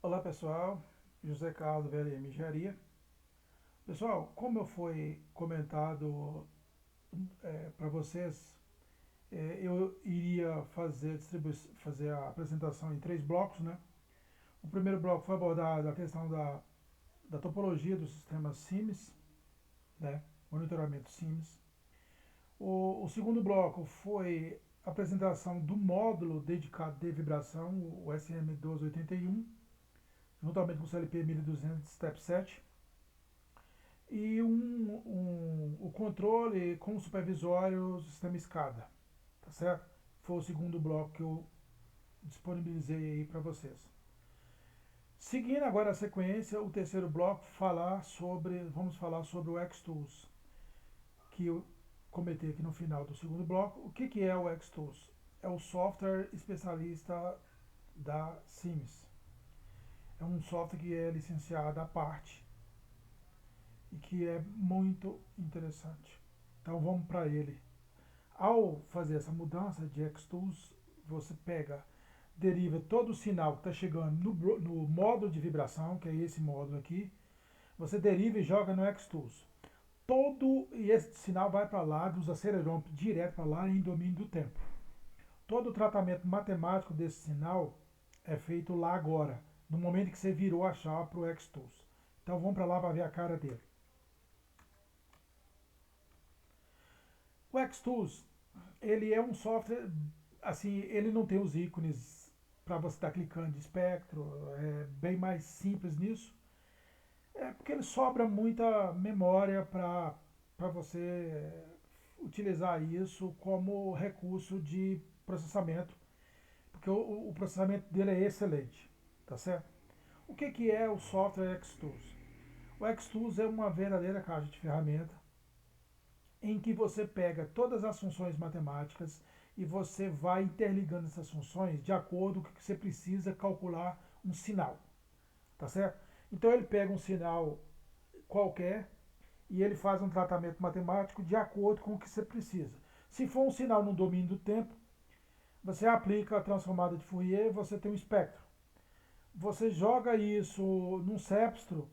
Olá pessoal, José Carlos VLM Engenharia. Pessoal, como eu foi comentado para vocês, eu iria fazer a apresentação em três blocos, né? O primeiro bloco foi abordado a questão da topologia do sistema SIMS, né? Monitoramento SIMS. O segundo bloco foi a apresentação do módulo dedicado de vibração, o SM1281, juntamente com o CLP 1200 Step 7. E o controle com o supervisório do sistema SCADA, tá certo? Foi o segundo bloco que eu disponibilizei aí para vocês. Seguindo agora a sequência, o terceiro bloco vamos falar sobre o Xtools, que eu comentei aqui no final do segundo bloco. O que é o Xtools? É o software especialista da Siemens. É um software que é licenciado à parte e que é muito interessante. Então vamos para ele. Ao fazer essa mudança de Xtools, você deriva todo o sinal que está chegando no módulo de vibração, que é esse módulo aqui, você deriva e joga no Xtools. E esse sinal vai para lá, dos acelerômetros direto para lá em domínio do tempo. Todo o tratamento matemático desse sinal é feito lá agora, no momento que você virou a chave para o Xtools. Então vamos para lá para ver a cara dele. O Xtools, ele é um software, assim, ele não tem os ícones para você estar clicando de espectro, é bem mais simples nisso. É porque ele sobra muita memória para você utilizar isso como recurso de processamento, porque o processamento dele é excelente, tá certo? O que é o software Xtools? O Xtools é uma verdadeira caixa de ferramenta em que você pega todas as funções matemáticas e você vai interligando essas funções de acordo com o que você precisa calcular um sinal, tá certo? Então ele pega um sinal qualquer e ele faz um tratamento matemático de acordo com o que você precisa. Se for um sinal no domínio do tempo, você aplica a transformada de Fourier, você tem um espectro. Você joga isso num cepstro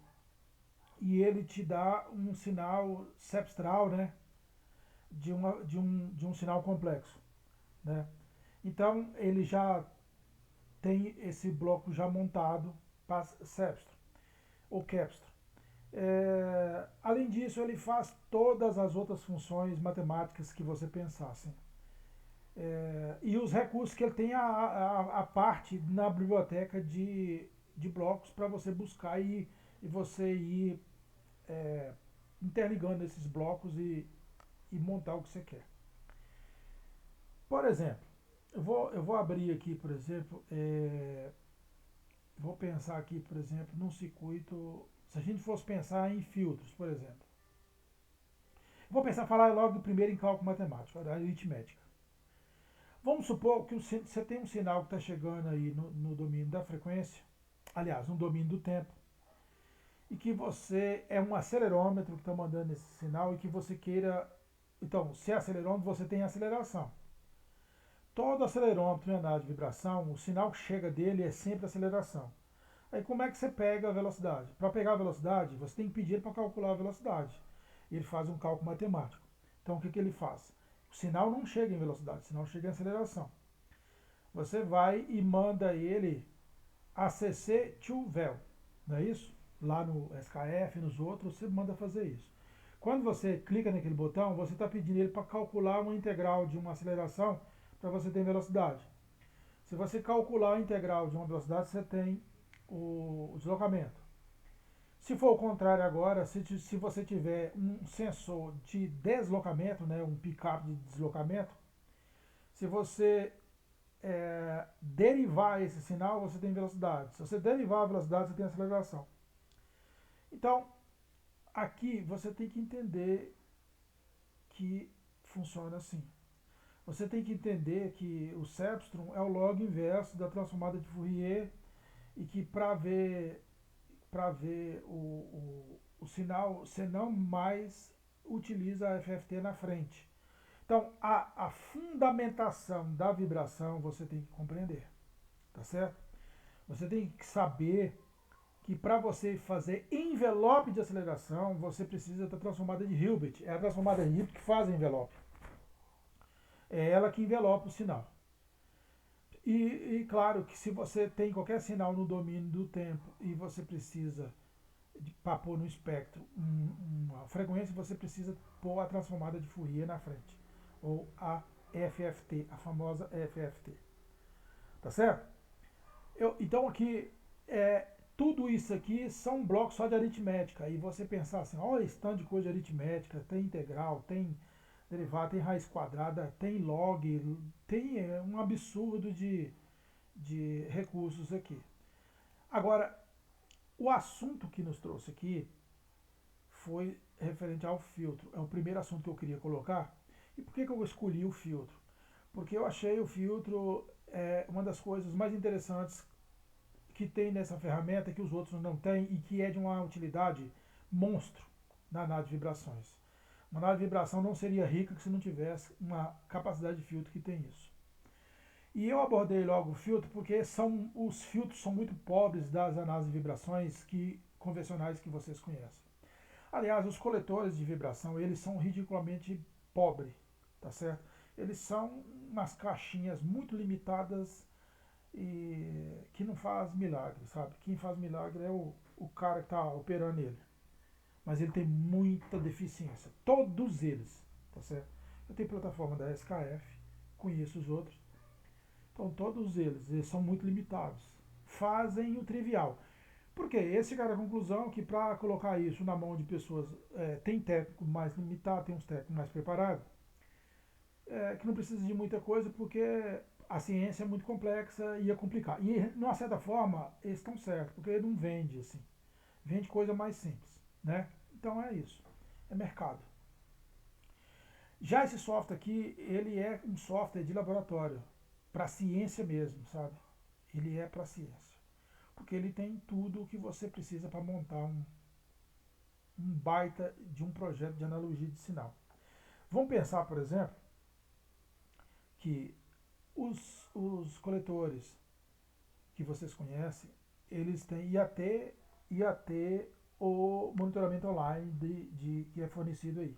e ele te dá um sinal cepstral, né? De um sinal complexo, né? Então ele já tem esse bloco já montado para Cepstro ou Capstro. Além disso, ele faz todas as outras funções matemáticas que você pensasse. E os recursos que ele tem a parte na biblioteca de blocos para você buscar e você ir é, interligando esses blocos e montar o que você quer. Por exemplo, eu vou abrir aqui, por exemplo, vou pensar aqui, por exemplo, num circuito. Se a gente fosse pensar em filtros, por exemplo. Vou pensar, falar logo primeiro em cálculo matemático, da aritmética. Vamos supor que você tem um sinal que está chegando aí no domínio da frequência, aliás, no domínio do tempo, e que você é um acelerômetro que está mandando esse sinal e que você queira. Então, se é acelerômetro, você tem aceleração. Todo acelerômetro em análise de vibração, o sinal que chega dele é sempre aceleração. Aí como é que você pega a velocidade? Para pegar a velocidade, você tem que pedir para calcular a velocidade. E ele faz um cálculo matemático. Então o que ele faz? O sinal não chega em velocidade, o sinal chega em aceleração. Você vai e manda ele ACC to vel, não é isso? Lá no SKF, nos outros, você manda fazer isso. Quando você clica naquele botão, você está pedindo ele para calcular uma integral de uma aceleração para você ter velocidade. Se você calcular a integral de uma velocidade, você tem o deslocamento. Se for o contrário agora, se você tiver um sensor de deslocamento, né, um pick-up de deslocamento, se você derivar esse sinal, você tem velocidade. Se você derivar a velocidade, você tem aceleração. Então, aqui você tem que entender que funciona assim. Você tem que entender que o cepstrum é o log inverso da transformada de Fourier e que para ver o sinal, você não mais utiliza a FFT na frente. Então, a fundamentação da vibração você tem que compreender, tá certo? Você tem que saber que para você fazer envelope de aceleração, você precisa da transformada de Hilbert. É a transformada de Hilbert que faz envelope. É ela que envelopa o sinal. Claro que se você tem qualquer sinal no domínio do tempo e você precisa para pôr no espectro uma frequência, você precisa pôr a transformada de Fourier na frente. Ou a FFT, a famosa FFT. Tá certo? Então aqui, tudo isso aqui são blocos só de aritmética. E você pensar assim, olha esse tanto de coisa de aritmética, tem integral, tem derivada, tem raiz quadrada, tem log, tem um absurdo de recursos aqui. Agora, o assunto que nos trouxe aqui foi referente ao filtro. É o primeiro assunto que eu queria colocar. E por que eu escolhi o filtro? Porque eu achei o filtro uma das coisas mais interessantes que tem nessa ferramenta que os outros não têm e que é de uma utilidade monstro na análise de vibrações. Uma análise de vibração não seria rica se não tivesse uma capacidade de filtro que tem isso. E eu abordei logo o filtro porque os filtros são muito pobres das análises de vibrações convencionais que vocês conhecem. Aliás, os coletores de vibração, eles são ridiculamente pobres, tá certo? Eles são umas caixinhas muito limitadas e que não faz milagre, sabe? Quem faz milagre é o cara que está operando ele. Mas ele tem muita deficiência. Todos eles, tá certo? Eu tenho plataforma da SKF, conheço os outros. Então todos eles são muito limitados. Fazem o trivial. Por quê? Esse cara é a conclusão que para colocar isso na mão de pessoas, tem técnico mais limitado, tem uns técnicos mais preparados, que não precisa de muita coisa porque a ciência é muito complexa e é complicada. E, de uma certa forma, eles estão certos, porque ele não vende assim. Vende coisa mais simples, né? Então é isso. É mercado. Já esse software aqui, ele é um software de laboratório, para ciência mesmo, sabe? Ele é para ciência. Porque ele tem tudo o que você precisa para montar um baita de um projeto de analogia de sinal. Vamos pensar, por exemplo, que os coletores que vocês conhecem, eles têm ia ter o monitoramento online que é fornecido aí.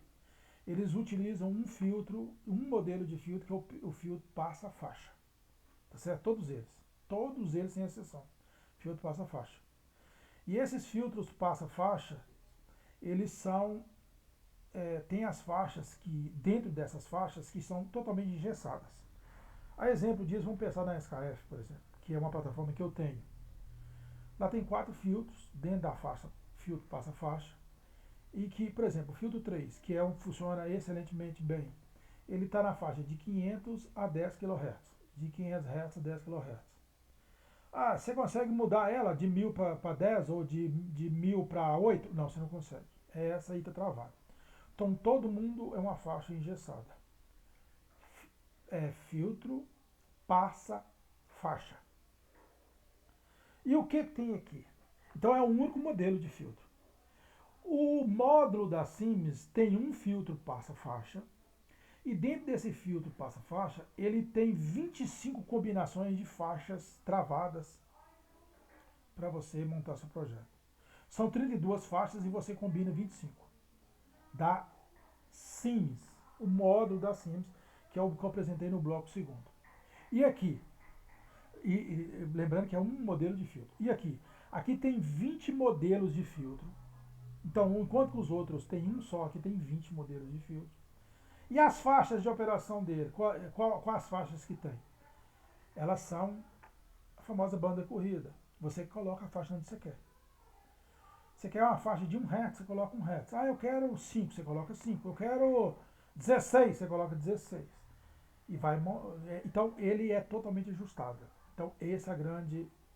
Eles utilizam um filtro, um modelo de filtro que é o filtro passa-faixa. Tá certo? Todos eles sem exceção. Filtro passa-faixa. E esses filtros passa-faixa, eles tem as faixas dentro dessas faixas, que são totalmente engessadas. A exemplo disso, vamos pensar na SKF, por exemplo, que é uma plataforma que eu tenho. Lá tem 4 filtros dentro da faixa, filtro passa-faixa, e que, por exemplo, o filtro 3, que funciona excelentemente bem, ele está na faixa de 500 a 10 kHz, de 500 Hz a 10 kHz. Ah, você consegue mudar ela de 1000 para 10 ou de 1000 para 8? Não, você não consegue. Essa aí está travada. Então todo mundo é uma faixa engessada. Filtro, passa, faixa. E o que tem aqui? Então é um único modelo de filtro. O módulo da Sims tem um filtro passa-faixa. E dentro desse filtro passa-faixa, ele tem 25 combinações de faixas travadas para você montar seu projeto. São 32 faixas e você combina 25. Da Sims, o módulo da Sims, que é o que eu apresentei no bloco segundo. E aqui, lembrando que é um modelo de filtro. E aqui tem 20 modelos de filtro. Então, enquanto que os outros tem um só, aqui tem 20 modelos de filtro. E as faixas de operação dele, quais as faixas que tem? Elas são a famosa banda corrida. Você coloca a faixa onde você quer. Você quer uma faixa de 1 Hz, você coloca 1 Hz. Ah, eu quero 5, você coloca 5. Eu quero 16, você coloca 16. Então, ele é totalmente ajustável. Então, esse é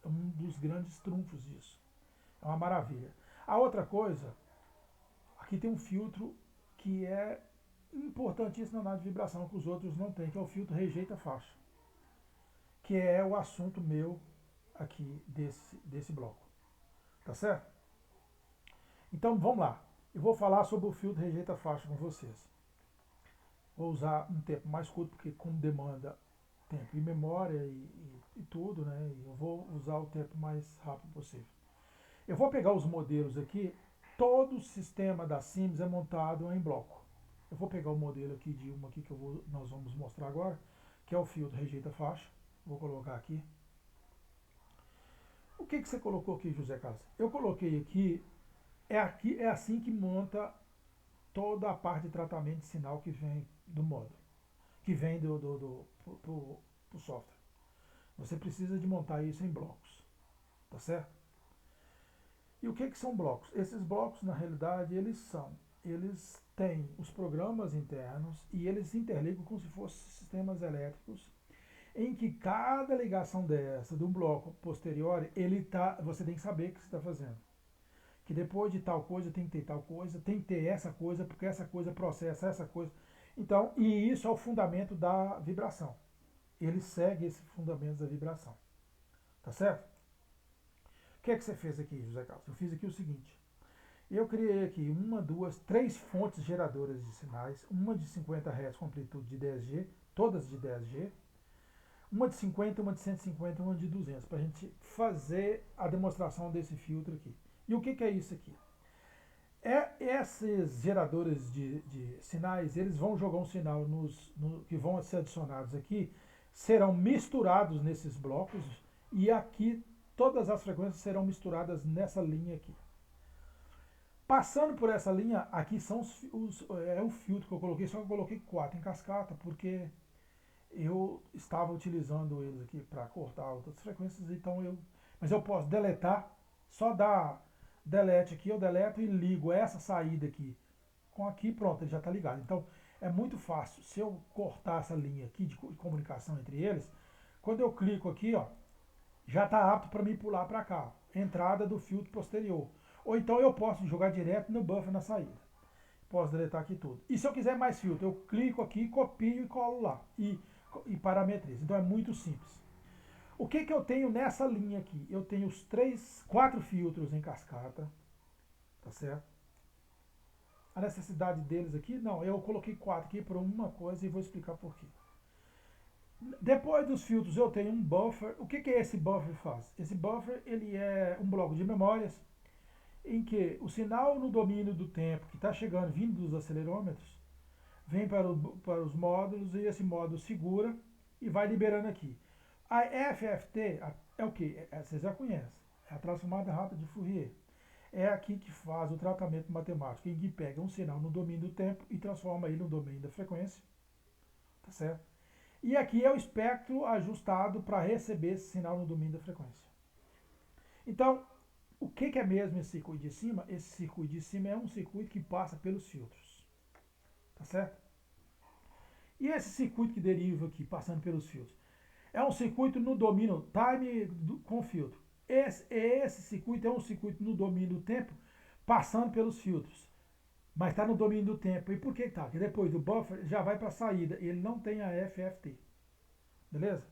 um dos grandes trunfos disso. É uma maravilha. A outra coisa, aqui tem um filtro que é importantíssimo na análise de vibração, que os outros não têm, que é o filtro rejeita faixa, que é o assunto meu aqui desse bloco. Tá certo? Então vamos lá. Eu vou falar sobre o filtro rejeita faixa com vocês. Vou usar um tempo mais curto, porque como demanda tempo e memória e tudo, né? Eu vou usar o tempo mais rápido possível. Eu vou pegar os modelos aqui, todo o sistema da Sims é montado em bloco. Eu vou pegar o modelo aqui de uma aqui que nós vamos mostrar agora, que é o filtro rejeita faixa. Vou colocar aqui. O que você colocou aqui, José Carlos? Eu coloquei aqui, é assim que monta toda a parte de tratamento de sinal que vem do módulo, que vem pro software. Você precisa de montar isso em blocos, tá certo? E o que são blocos? Esses blocos, na realidade, eles têm os programas internos e eles se interligam como se fossem sistemas elétricos, em que cada ligação dessa, de um bloco posterior, você tem que saber o que você está fazendo. Que depois de tal coisa tem que ter tal coisa, tem que ter essa coisa, porque essa coisa processa essa coisa. Então, e isso é o fundamento da vibração. Ele segue esse fundamento da vibração. Tá certo? O que é que você fez aqui, José Carlos? Eu fiz aqui o seguinte. Eu criei aqui uma, duas, três fontes geradoras de sinais, uma de 50 Hz com amplitude de 10G, todas de 10G, uma de 50, uma de 150, uma de 200, para a gente fazer a demonstração desse filtro aqui. E o que é isso aqui? Esses geradores de sinais, eles vão jogar um sinal que vão ser adicionados aqui, serão misturados nesses blocos, e aqui todas as frequências serão misturadas nessa linha aqui. Passando por essa linha, aqui são é o filtro que eu coloquei, só que eu coloquei 4 em cascata, porque eu estava utilizando eles aqui para cortar outras frequências, mas eu posso deletar, só dar delete aqui, eu deleto e ligo essa saída aqui com aqui, pronto, ele já está ligado. Então é muito fácil, se eu cortar essa linha aqui de comunicação entre eles, quando eu clico aqui, ó, já está apto para me pular para cá, entrada do filtro posterior. Ou então eu posso jogar direto no buffer na saída. Posso deletar aqui tudo. E se eu quiser mais filtro, eu clico aqui, copio e colo lá. E parametrizo. Então é muito simples. O que eu tenho nessa linha aqui? Eu tenho os 4 filtros em cascata. Tá certo? A necessidade deles aqui, não, eu coloquei 4 aqui por uma coisa e vou explicar por quê. Depois dos filtros eu tenho um buffer. O que esse buffer faz? Esse buffer ele é um bloco de memórias em que o sinal no domínio do tempo que está chegando, vindo dos acelerômetros, vem para os módulos e esse módulo segura e vai liberando aqui. A FFT é o que? Vocês já conhecem. É a transformada rápida de Fourier. É aqui que faz o tratamento matemático, em que pega um sinal no domínio do tempo e transforma ele no domínio da frequência. Tá certo? E aqui é o espectro ajustado para receber esse sinal no domínio da frequência. Então, o que é mesmo esse circuito de cima? Esse circuito de cima é um circuito que passa pelos filtros. Tá certo? E esse circuito que deriva aqui, passando pelos filtros, é um circuito no domínio time com filtro. Esse circuito é um circuito no domínio do tempo, passando pelos filtros. Mas está no domínio do tempo. E por que está? Porque depois do buffer já vai para a saída. Ele não tem a FFT. Beleza?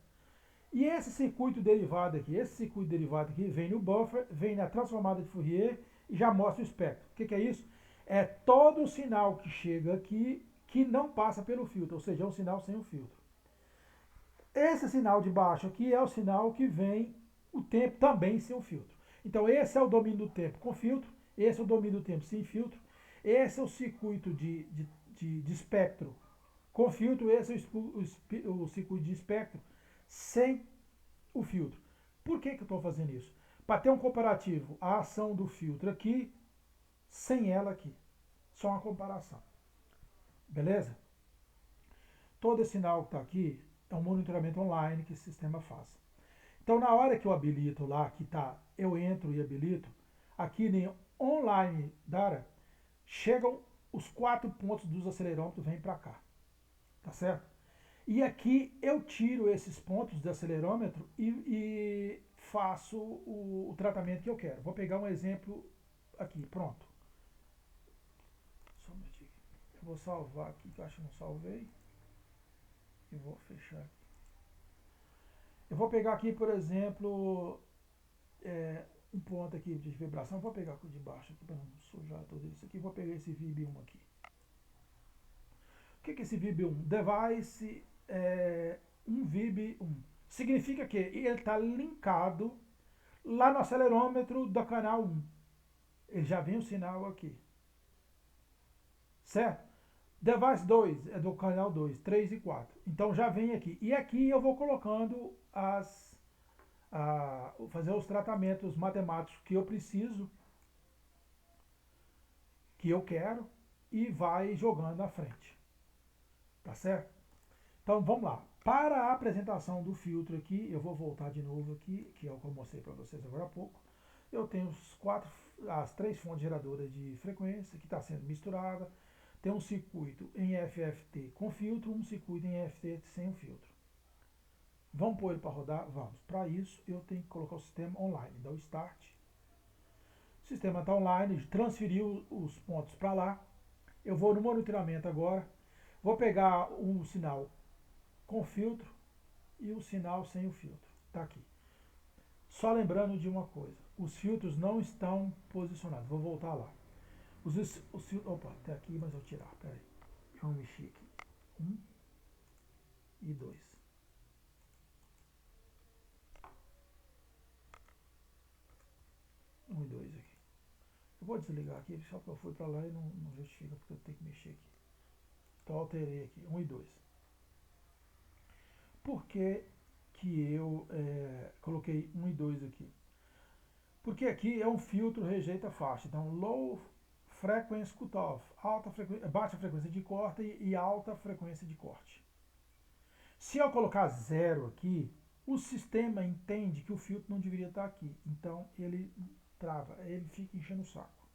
E esse circuito derivado aqui, vem no buffer, vem na transformada de Fourier e já mostra o espectro. O que é isso? É todo o sinal que chega aqui que não passa pelo filtro, ou seja, é um sinal sem o filtro. Esse sinal de baixo aqui é o sinal que vem o tempo também sem o filtro. Então esse é o domínio do tempo com filtro, esse é o domínio do tempo sem filtro, esse é o circuito de espectro com filtro, esse é o circuito de espectro sem o filtro. Por que eu estou fazendo isso? Para ter um comparativo, a ação do filtro aqui, sem ela aqui. Só uma comparação. Beleza? Todo esse sinal que está aqui é um monitoramento online que o sistema faz. Então, na hora que eu habilito lá, que tá, eu entro e habilito, aqui em online data, chegam os 4 pontos dos acelerômetros, vêm para cá. Tá certo? E aqui eu tiro esses pontos de acelerômetro e faço o tratamento que eu quero. Vou pegar um exemplo aqui, pronto. Só um minutinho. Eu vou salvar aqui, que eu acho que não salvei. E vou fechar aqui. Eu vou pegar aqui, por exemplo, um ponto aqui de vibração. Vou pegar aqui de baixo, aqui, para não sujar tudo isso aqui. Vou pegar esse VIB1 aqui. O que é esse VIB1? Device um VIB1. Significa que ele está linkado Lá no acelerômetro do canal 1, ele já vem o sinal aqui, certo? Device 2 é do canal 2, 3 e 4. Então já vem aqui. E aqui eu vou colocando fazer os tratamentos matemáticos que eu preciso, que eu quero, e vai jogando na frente. Tá certo? Então vamos lá. Para a apresentação do filtro aqui, eu vou voltar de novo aqui, que é o que eu mostrei para vocês agora há pouco. Eu tenho as três fontes geradoras de frequência que está sendo misturada. Tem um circuito em FFT com filtro, um circuito em FFT sem o filtro. Vamos pôr ele para rodar? Vamos. Para isso, eu tenho que colocar o sistema online. Dá o start. O sistema está online, transferiu os pontos para lá. Eu vou no monitoramento agora. Vou pegar um sinal com filtro e o sinal sem o filtro. Está aqui. Só lembrando de uma coisa. Os filtros não estão posicionados. Vou voltar lá. Os filtros... Opa, até aqui, mas eu vou tirar. Peraí. Vamos mexer aqui. 1 e 2. Um e 2 aqui. Eu vou desligar aqui, só que eu fui para lá e não justifica porque eu tenho que mexer aqui. Então alterei aqui, 1 e 2. Por que, que eu coloquei 1 e 2 aqui? Porque aqui é um filtro rejeita faixa. Então, low frequency cutoff, baixa frequência de corte e alta frequência de corte. Se eu colocar 0 aqui, o sistema entende que o filtro não deveria estar aqui. Então, ele trava, ele fica enchendo o saco.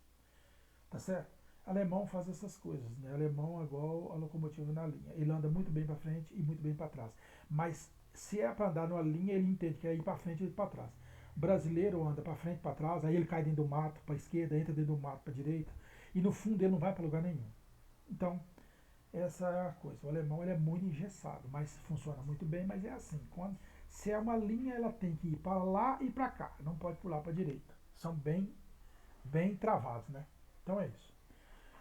Tá certo? Alemão faz essas coisas, né? Alemão é igual a locomotiva na linha. Ele anda muito bem para frente e muito bem para trás. Mas se é para andar numa linha, ele entende que é ir para frente e ir para trás. O brasileiro anda para frente e para trás, aí ele cai dentro do mato para a esquerda, entra dentro do mato para a direita, e no fundo ele não vai para lugar nenhum. Então, essa é a coisa. O alemão ele é muito engessado, mas funciona muito bem, mas é assim. Se é uma linha, ela tem que ir para lá e para cá, não pode pular para a direita. São bem travados, né? Então é isso.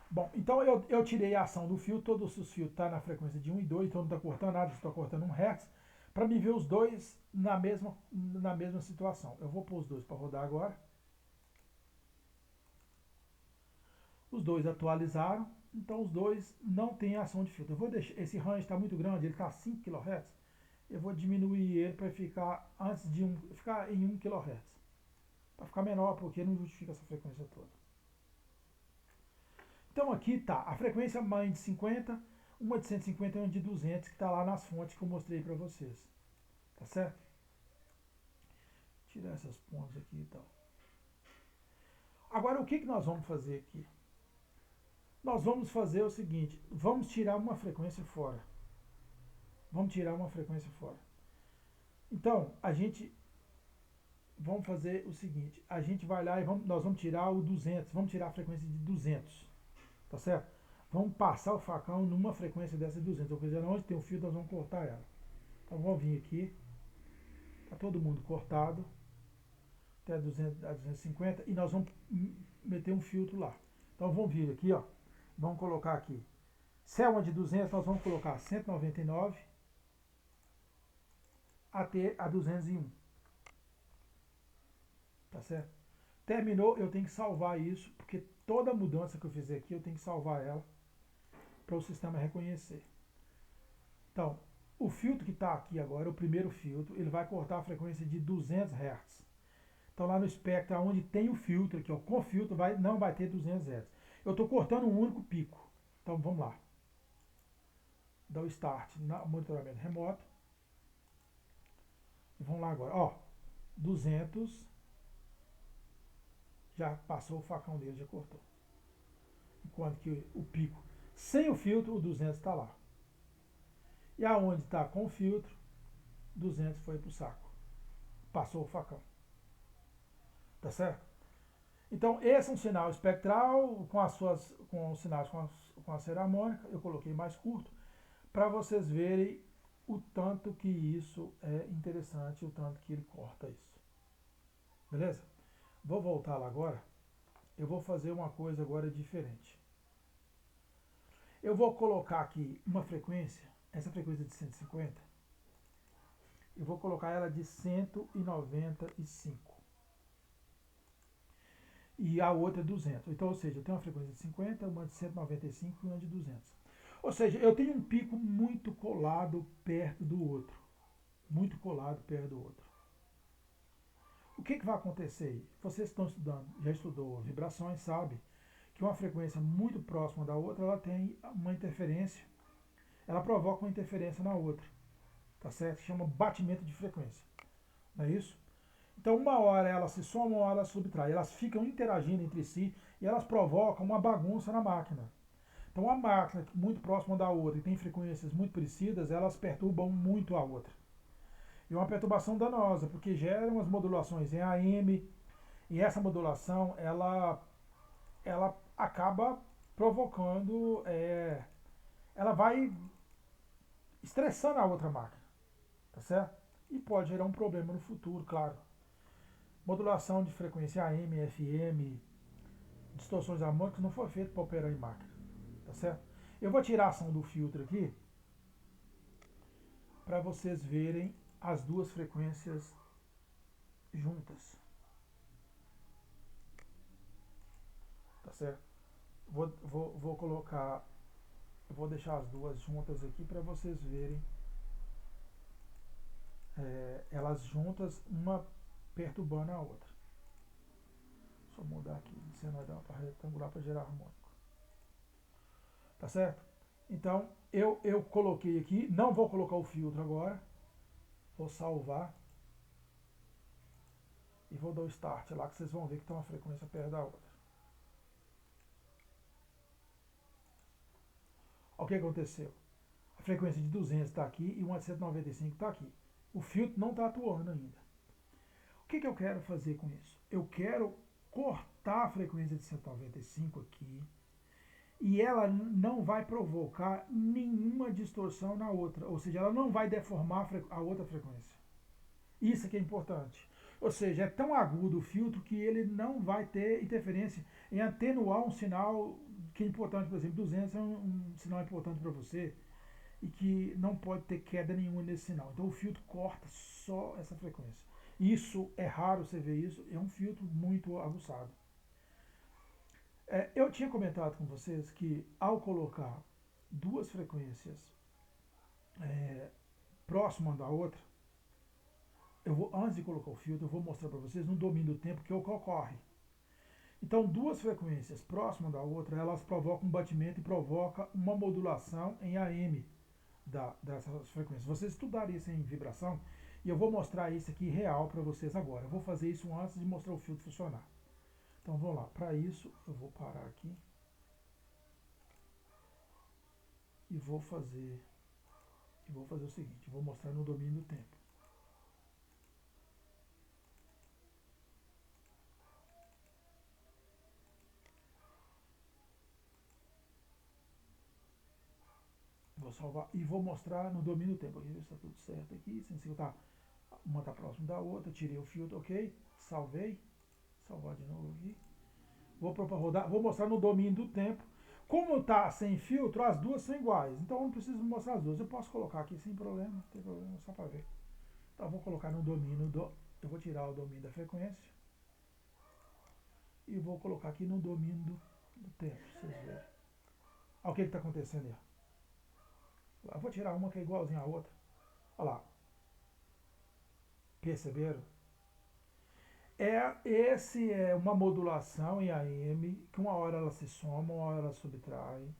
Bom, então eu tirei a ação do fio, todos os fios estão na frequência de 1 e 2, então não está cortando nada, estou cortando 1 Hz, para me ver os dois na mesma situação. Eu vou pôr os dois para rodar agora. Os dois atualizaram, então os dois não têm ação de filtro. Eu vou deixar, esse range está muito grande, ele está a 5 kHz, eu vou diminuir ele para ficar ficar em 1 kHz, para ficar menor, porque não justifica essa frequência toda. Então aqui está a frequência mãe de 50, uma de 150 e uma de 200, que está lá nas fontes que eu mostrei para vocês. Tá certo? Tirar essas pontes aqui e tal. Agora o que nós vamos fazer aqui? Nós vamos fazer o seguinte, vamos tirar uma frequência fora. Vamos tirar uma frequência fora. Então, vamos fazer o seguinte, a gente vai lá e nós vamos tirar o 200, vamos tirar a frequência de 200. Tá certo? Vamos passar o facão numa frequência dessa de 200. Ou seja, onde tem um fio, nós vamos cortar ela. Então vamos vir aqui. Está todo mundo cortado. Até a 250. E nós vamos meter um filtro lá. Então vamos vir aqui, ó. Vamos colocar aqui. Se é uma de 200, nós vamos colocar 199 até a 201. Tá certo? Terminou, eu tenho que salvar isso, porque toda mudança que eu fizer aqui, eu tenho que salvar ela para o sistema reconhecer. Então, o filtro que está aqui agora, o primeiro filtro, ele vai cortar a frequência de 200 Hz. Então lá no espectro, onde tem o filtro aqui, ó, com filtro, não vai ter 200 Hz. Eu estou cortando um único pico. Então vamos lá. Dá o start no monitoramento remoto. E vamos lá agora. Ó, 200. Já passou o facão dele, já cortou. Enquanto que o pico, sem o filtro, o 200 está lá. E aonde está com o filtro, 200 foi para o saco. Passou o facão. Tá certo? Então, esse é um sinal espectral com os sinais com a cera harmônica. Eu coloquei mais curto para vocês verem o tanto que isso é interessante, o tanto que ele corta isso. Beleza? Vou voltar lá agora. Eu vou fazer uma coisa agora diferente. Eu vou colocar aqui uma frequência, essa frequência de 150, eu vou colocar ela de 195. e a outra é 200. Então, ou seja, eu tenho uma frequência de 50, uma de 195 e uma de 200. Ou seja, eu tenho um pico muito colado perto do outro. Muito colado perto do outro. O que vai acontecer aí? Vocês estão estudando, já estudou vibrações, sabe que uma frequência muito próxima da outra, ela tem uma interferência, ela provoca uma interferência na outra, tá certo? Chama batimento de frequência, não é isso? Então, uma hora elas se somam, uma hora elas subtraem. Elas ficam interagindo entre si e elas provocam uma bagunça na máquina. Então, a máquina muito próxima da outra e tem frequências muito parecidas, elas perturbam muito a outra. E uma perturbação danosa, porque gera umas modulações em AM, e essa modulação, ela acaba provocando, ela vai estressando a outra máquina, tá certo? E pode gerar um problema no futuro, claro. Modulação de frequência AM, FM, distorções harmônicas não foi feito para operar em máquina, tá certo? Eu vou tirar a ação do filtro aqui para vocês verem as duas frequências juntas, tá certo? Vou colocar, vou deixar as duas juntas aqui para vocês verem elas juntas, uma perturbando a outra. Deixa eu mudar aqui de senoidal para retangular para gerar harmônico. Tá certo? Então, eu coloquei aqui, não vou colocar o filtro agora, vou salvar e vou dar o start lá, que vocês vão ver que tem uma frequência perto da outra. Olha o que aconteceu. A frequência de 200 está aqui e uma de 195 está aqui. O filtro não está atuando ainda. O que eu quero fazer com isso? Eu quero cortar a frequência de 195 aqui e ela não vai provocar nenhuma distorção na outra, ou seja, ela não vai deformar a outra frequência. Isso é que é importante. Ou seja, é tão agudo o filtro que ele não vai ter interferência em atenuar um sinal que é importante, por exemplo, 200 é um sinal importante para você e que não pode ter queda nenhuma nesse sinal. Então o filtro corta só essa frequência. Isso é raro você ver isso, é um filtro muito aguçado. Eu tinha comentado com vocês que ao colocar duas frequências próximas da outra, antes de colocar o filtro, eu vou mostrar para vocês no domínio do tempo que ocorre. Então, duas frequências próximas da outra, elas provocam um batimento e provocam uma modulação em AM dessas frequências. Vocês estudaram isso em vibração e eu vou mostrar isso aqui real para vocês agora. Eu vou fazer isso antes de mostrar o filtro funcionar. Então, vamos lá. Para isso, eu vou parar aqui e vou fazer o seguinte, vou mostrar no domínio do tempo. Vou salvar e vou mostrar no domínio do tempo. Aqui ver se está tudo certo aqui. Sem tá, uma está próxima da outra. Tirei o filtro, ok. Salvei. Salvar de novo aqui. Vou pôr para rodar. Vou mostrar no domínio do tempo. Como está sem filtro, as duas são iguais. Então eu não preciso mostrar as duas. Eu posso colocar aqui sem problema. Não tem problema, só para ver. Então eu vou colocar no domínio do. Eu vou tirar o domínio da frequência. E vou colocar aqui no domínio do tempo. Vocês verem. Olha o que está acontecendo aí. Eu vou tirar uma que é igualzinha à outra. Olha lá. Perceberam? Esse é uma modulação em AM, que uma hora ela se soma, uma hora ela subtrai,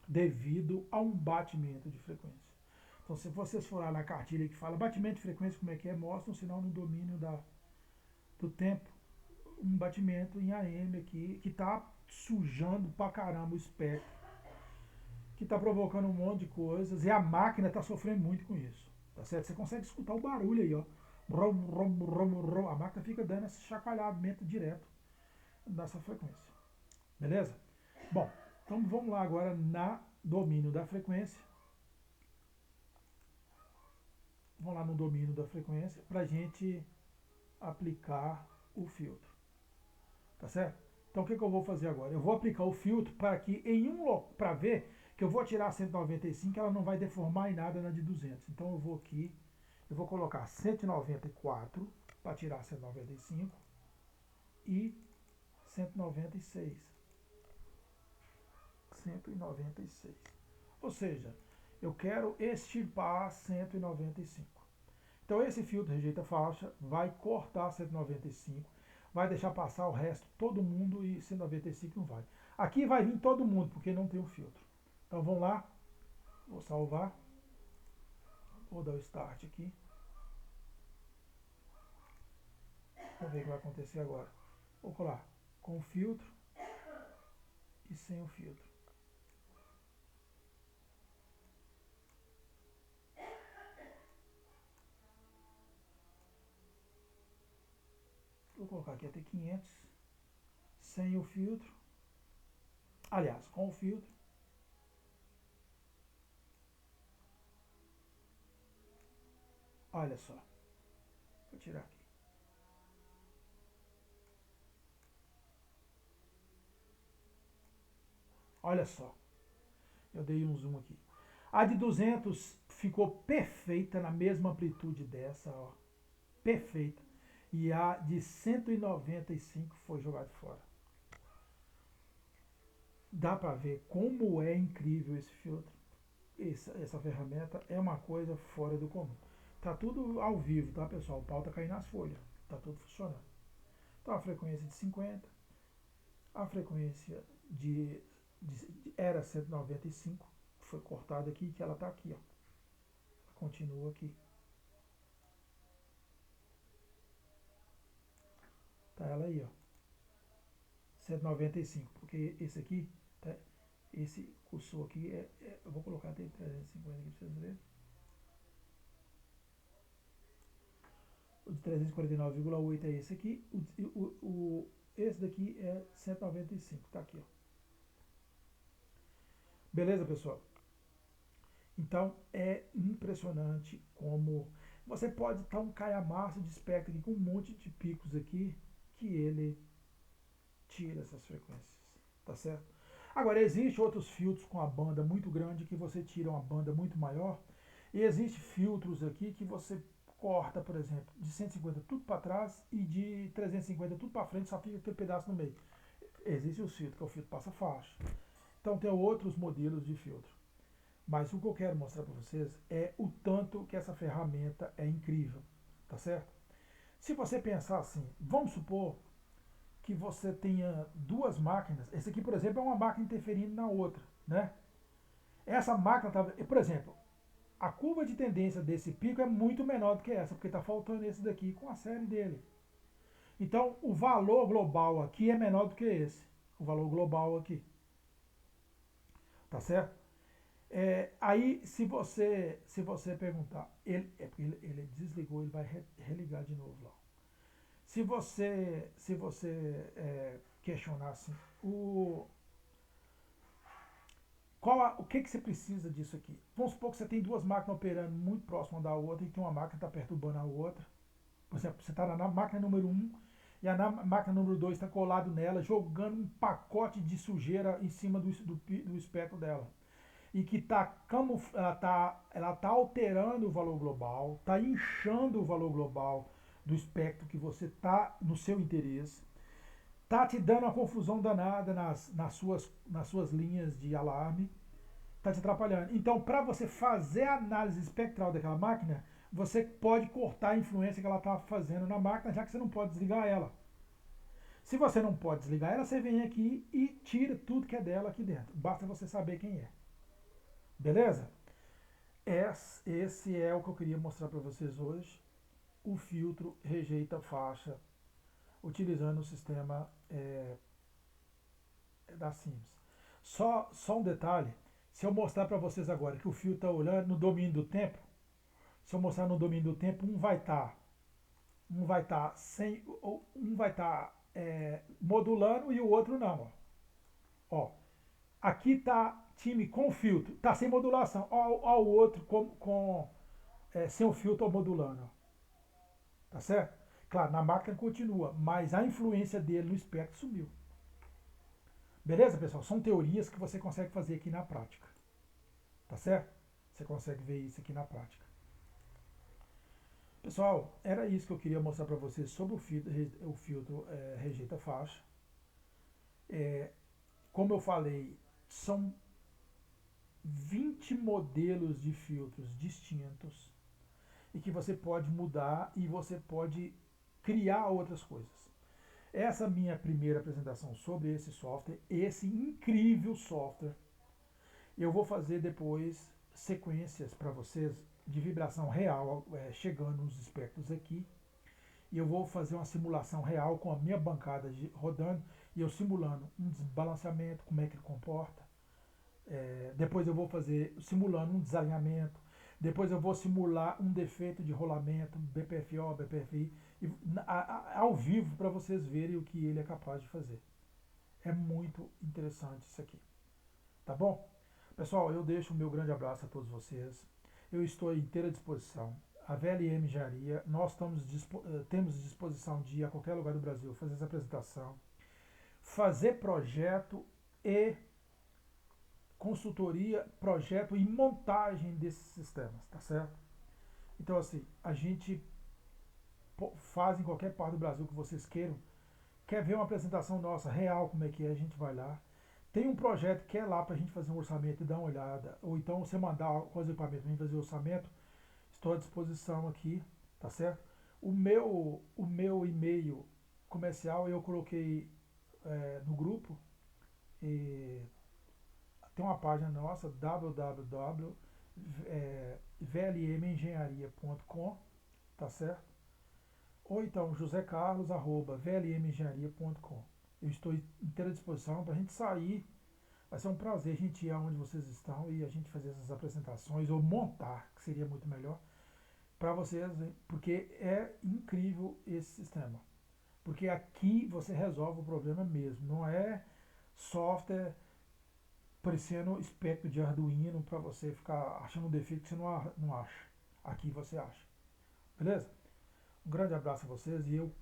devido a um batimento de frequência. Então, se vocês forem lá na cartilha que fala batimento de frequência, como é que é, mostra um sinal no domínio do tempo. Um batimento em AM aqui, que está sujando pra caramba o espectro, que está provocando um monte de coisas, e a máquina está sofrendo muito com isso. Tá certo? Você consegue escutar o barulho aí, ó. A máquina fica dando esse chacoalhamento direto dessa frequência. Beleza? Bom, então vamos lá agora na domínio da frequência. Vamos lá no domínio da frequência para a gente aplicar o filtro. Tá certo? Então o que eu vou fazer agora? Eu vou aplicar o filtro para que para ver que eu vou tirar a 195, ela não vai deformar em nada na de 200. Então eu vou aqui, eu vou colocar 194 para tirar 195 e 196. 196. Ou seja, eu quero extirpar 195. Então esse filtro rejeita faixa, vai cortar 195, vai deixar passar o resto, todo mundo, e 195 não vai. Aqui vai vir todo mundo, porque não tem um filtro. Então vamos lá, vou salvar, vou dar o start aqui. Vamos ver o que vai acontecer agora. Vou colar com o filtro e sem o filtro. Vou colocar aqui até 500, sem o filtro, aliás, com o filtro. Olha só, vou tirar aqui. Olha só, eu dei um zoom aqui. A de 200 ficou perfeita na mesma amplitude dessa, ó, perfeita. E a de 195 foi jogada fora. Dá para ver como é incrível esse filtro. Essa ferramenta é uma coisa fora do comum. Tá tudo ao vivo, tá, pessoal? O pau tá caindo nas folhas. Tá tudo funcionando. Então a frequência de 50, a frequência era 195, foi cortada aqui, que ela tá aqui, ó. Continua aqui. Tá ela aí, ó. 195, porque esse aqui, tá, esse cursor aqui eu vou colocar até 350 aqui para vocês verem. O de 349,8 é esse aqui, esse daqui é 195, tá aqui, ó. Beleza, pessoal? Então é impressionante como você pode estar um calhamaço de espectro aqui com um monte de picos aqui que ele tira essas frequências, tá certo? Agora, existem outros filtros com a banda muito grande que você tira uma banda muito maior, e existem filtros aqui que você corta, por exemplo, de 150 tudo para trás e de 350 tudo para frente, só fica aquele pedaço no meio. Existe o filtro, que é o filtro passa-faixa. Então tem outros modelos de filtro. Mas o que eu quero mostrar para vocês é o tanto que essa ferramenta é incrível, tá certo? Se você pensar assim, vamos supor que você tenha duas máquinas. Esse aqui, por exemplo, é uma máquina interferindo na outra, né? Essa máquina, por exemplo, a curva de tendência desse pico é muito menor do que essa, porque está faltando esse daqui com a série dele. Então, o valor global aqui é menor do que esse, o valor global aqui, tá certo? Aí, se você perguntar, porque ele desligou, ele vai religar de novo lá. Se você questionar assim, o que você precisa disso aqui? Vamos supor que você tem duas máquinas operando muito próximas da outra e que uma máquina está perturbando a outra. Por exemplo, você está na máquina número 1 e a máquina número 2 está colado nela, jogando um pacote de sujeira em cima do espectro dela. E que ela tá alterando o valor global, está inchando o valor global do espectro que você está no seu interesse, está te dando uma confusão danada nas suas linhas de alarme, está te atrapalhando. Então, para você fazer a análise espectral daquela máquina, você pode cortar a influência que ela está fazendo na máquina, já que você não pode desligar ela. Se você não pode desligar ela, você vem aqui e tira tudo que é dela aqui dentro. Basta você saber quem é. Beleza? Esse é o que eu queria mostrar para vocês hoje. O filtro rejeita faixa utilizando o sistema da Sims. Só um detalhe, se eu mostrar para vocês agora que o filtro está olhando no domínio do tempo, se eu mostrar no domínio do tempo, um vai estar modulando e o outro não. Ó, aqui está time com filtro, está sem modulação. Ó, o outro sem o filtro modulando. Tá certo? Claro, na máquina continua, mas a influência dele no espectro sumiu. Beleza, pessoal? São teorias que você consegue fazer aqui na prática. Tá certo? Você consegue ver isso aqui na prática. Pessoal, era isso que eu queria mostrar para vocês sobre o filtro rejeita faixa. Como eu falei, são 20 modelos de filtros distintos e que você pode mudar e você pode criar outras coisas. Essa minha primeira apresentação sobre esse software, esse incrível software, eu vou fazer depois sequências para vocês de vibração real chegando nos espectros aqui. E eu vou fazer uma simulação real com a minha bancada rodando e eu simulando um desbalanceamento, como é que ele comporta. Depois eu vou fazer simulando um desalinhamento. Depois eu vou simular um defeito de rolamento, BPFO, BPFI, e, ao vivo para vocês verem o que ele é capaz de fazer. É muito interessante isso aqui. Tá bom? Pessoal, eu deixo o meu grande abraço a todos vocês. Eu estou à inteira disposição. A VLM Engenharia, nós temos disposição de ir a qualquer lugar do Brasil fazer essa apresentação, fazer projeto e consultoria, projeto e montagem desses sistemas, tá certo? Então, assim, a gente faz em qualquer parte do Brasil que vocês queiram. Quer ver uma apresentação nossa real, como é que é, a gente vai lá. Tem um projeto que é lá para a gente fazer um orçamento e dar uma olhada, ou então você mandar com os equipamentos para a gente fazer o orçamento, estou à disposição aqui, tá certo? O meu e-mail comercial eu coloquei no grupo, e tem uma página nossa, www.vlmengenharia.com, tá certo? Ou então josecarlos@vlmengenharia.com. Eu estou inteira disposição para a gente sair. Vai ser um prazer a gente ir aonde vocês estão e a gente fazer essas apresentações, ou montar, que seria muito melhor, para vocês, porque é incrível esse sistema. Porque aqui você resolve o problema mesmo, não é software parecendo espectro de Arduino para você ficar achando um defeito que você não acha. Aqui você acha. Beleza? Um grande abraço a vocês e eu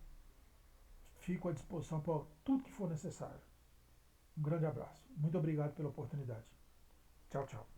fico à disposição para tudo que for necessário. Um grande abraço. Muito obrigado pela oportunidade. Tchau, tchau.